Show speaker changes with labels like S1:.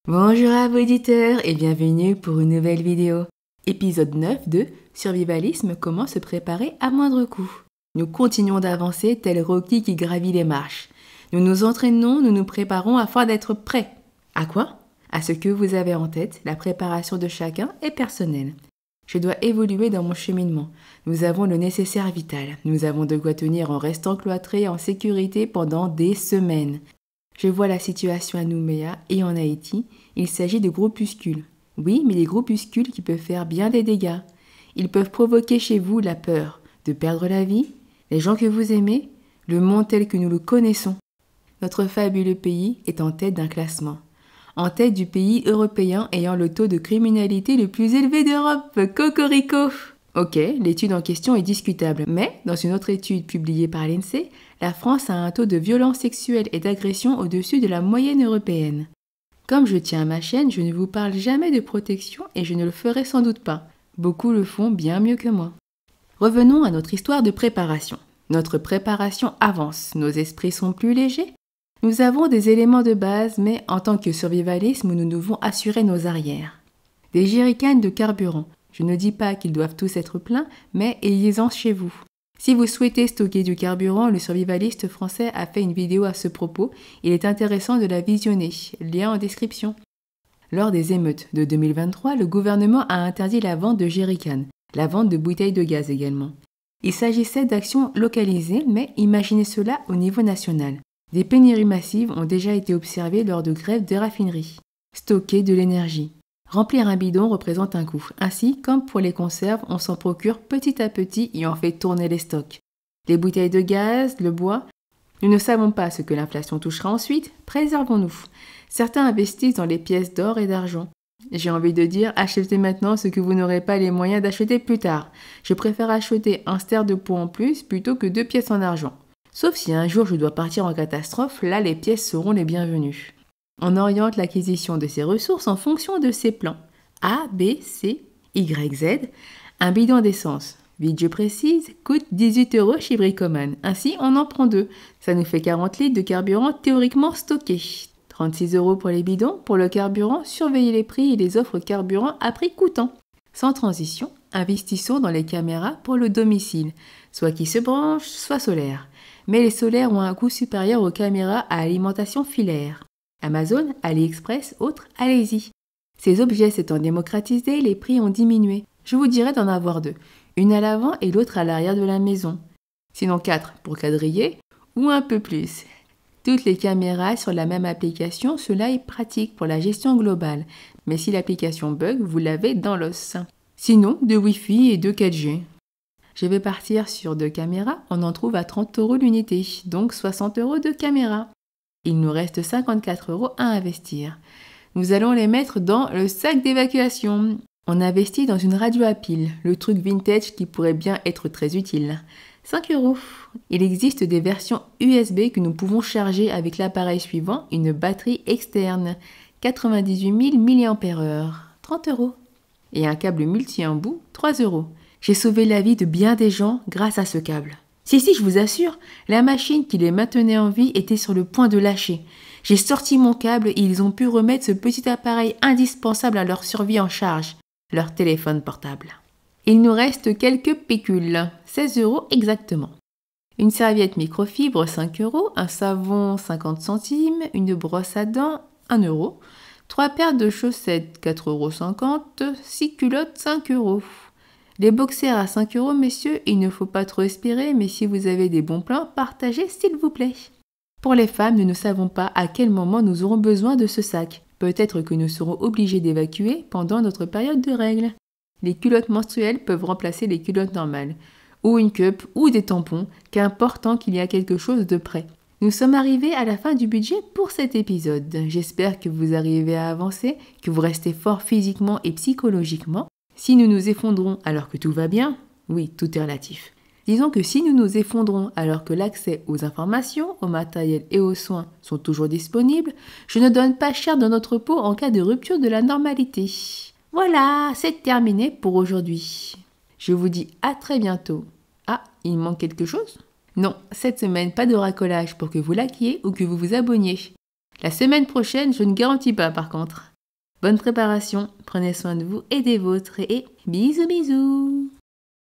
S1: Bonjour à vos auditeurs et bienvenue pour une nouvelle vidéo. Épisode 9 de Survivalisme, comment se préparer à moindre coût. Nous continuons d'avancer tel Rocky qui gravit les marches. Nous nous entraînons, nous nous préparons afin d'être prêts. À quoi? À ce que vous avez en tête, la préparation de chacun est personnelle. Je dois évoluer dans mon cheminement. Nous avons le nécessaire vital. Nous avons de quoi tenir en restant cloîtrés en sécurité pendant des semaines. Je vois la situation à Nouméa et en Haïti. Il s'agit de groupuscules. Oui, mais des groupuscules qui peuvent faire bien des dégâts. Ils peuvent provoquer chez vous la peur de perdre la vie, les gens que vous aimez, le monde tel que nous le connaissons. Notre fabuleux pays est en tête d'un classement. En tête du pays européen ayant le taux de criminalité le plus élevé d'Europe. Cocorico! Ok, l'étude en question est discutable, mais dans une autre étude publiée par l'INSEE, la France a un taux de violence sexuelle et d'agression au-dessus de la moyenne européenne. Comme je tiens à ma chaîne, je ne vous parle jamais de protection et je ne le ferai sans doute pas. Beaucoup le font bien mieux que moi. Revenons à notre histoire de préparation. Notre préparation avance, nos esprits sont plus légers. Nous avons des éléments de base, mais en tant que survivalisme, nous devons assurer nos arrières. Des jerrycans de carburant. Je ne dis pas qu'ils doivent tous être pleins, mais ayez-en chez vous. Si vous souhaitez stocker du carburant, le survivaliste français a fait une vidéo à ce propos. Il est intéressant de la visionner. Lien en description. Lors des émeutes de 2023, le gouvernement a interdit la vente de jerrycans, la vente de bouteilles de gaz également. Il s'agissait d'actions localisées, mais imaginez cela au niveau national. Des pénuries massives ont déjà été observées lors de grèves de raffineries. Stocker de l'énergie. Remplir un bidon représente un coût. Ainsi, comme pour les conserves, on s'en procure petit à petit et on fait tourner les stocks. Les bouteilles de gaz, le bois, nous ne savons pas ce que l'inflation touchera ensuite, préservons-nous. Certains investissent dans les pièces d'or et d'argent. J'ai envie de dire, achetez maintenant ce que vous n'aurez pas les moyens d'acheter plus tard. Je préfère acheter un ster de peau en plus plutôt que 2 pièces en argent. Sauf si un jour je dois partir en catastrophe, là les pièces seront les bienvenues. On oriente l'acquisition de ces ressources en fonction de ses plans. A, B, C, Y, Z. Un bidon d'essence, vite je précise, coûte 18 € chez Bricoman. Ainsi, on en prend 2. Ça nous fait 40 litres de carburant théoriquement stocké. 36 € pour les bidons. Pour le carburant, surveillez les prix et les offres carburant à prix coûtant. Sans transition, investissons dans les caméras pour le domicile, soit qui se branchent, soit solaires. Mais les solaires ont un coût supérieur aux caméras à alimentation filaire. Amazon, AliExpress, autres, allez-y. Ces objets s'étant démocratisés, les prix ont diminué. Je vous dirais d'en avoir 2, une à l'avant et l'autre à l'arrière de la maison. Sinon 4 pour quadriller, ou un peu plus. Toutes les caméras sur la même application, cela est pratique pour la gestion globale. Mais si l'application bug, vous l'avez dans l'os. Sinon, 2 Wi-Fi et 2 4G. Je vais partir sur 2 caméras, on en trouve à 30 € l'unité, donc 60 € de caméras. Il nous reste 54 € à investir. Nous allons les mettre dans le sac d'évacuation. On investit dans une radio à pile, le truc vintage qui pourrait bien être très utile. 5 €. Il existe des versions USB que nous pouvons charger avec l'appareil suivant, une batterie externe, 98 000 mAh, 30 €. Et un câble multi-embout, 3 €. J'ai sauvé la vie de bien des gens grâce à ce câble. Si, je vous assure, la machine qui les maintenait en vie était sur le point de lâcher. J'ai sorti mon câble et ils ont pu remettre ce petit appareil indispensable à leur survie en charge, leur téléphone portable. Il nous reste quelques pécules, 16 € exactement. Une serviette microfibre, 5 €, un savon, 50 centimes, une brosse à dents, 1 €, 3 paires de chaussettes, 4,50 €, 6 culottes, 5 €. Les boxers à 5 €, messieurs, il ne faut pas trop espérer, mais si vous avez des bons plans, partagez s'il vous plaît. Pour les femmes, nous ne savons pas à quel moment nous aurons besoin de ce sac. Peut-être que nous serons obligés d'évacuer pendant notre période de règles. Les culottes menstruelles peuvent remplacer les culottes normales, ou une cup, ou des tampons, qu'importe tant qu'il y a quelque chose de prêt. Nous sommes arrivés à la fin du budget pour cet épisode. J'espère que vous arrivez à avancer, que vous restez fort physiquement et psychologiquement. Si nous nous effondrons alors que tout va bien, oui, tout est relatif. Disons que si nous nous effondrons alors que l'accès aux informations, au matériel et aux soins sont toujours disponibles, je ne donne pas cher dans notre peau en cas de rupture de la normalité. Voilà, c'est terminé pour aujourd'hui. Je vous dis à très bientôt. Ah, il manque quelque chose? Non, cette semaine, pas de racolage pour que vous likiez ou que vous vous abonniez. La semaine prochaine, je ne garantis pas par contre. Bonne préparation, prenez soin de vous et des vôtres et bisous bisous.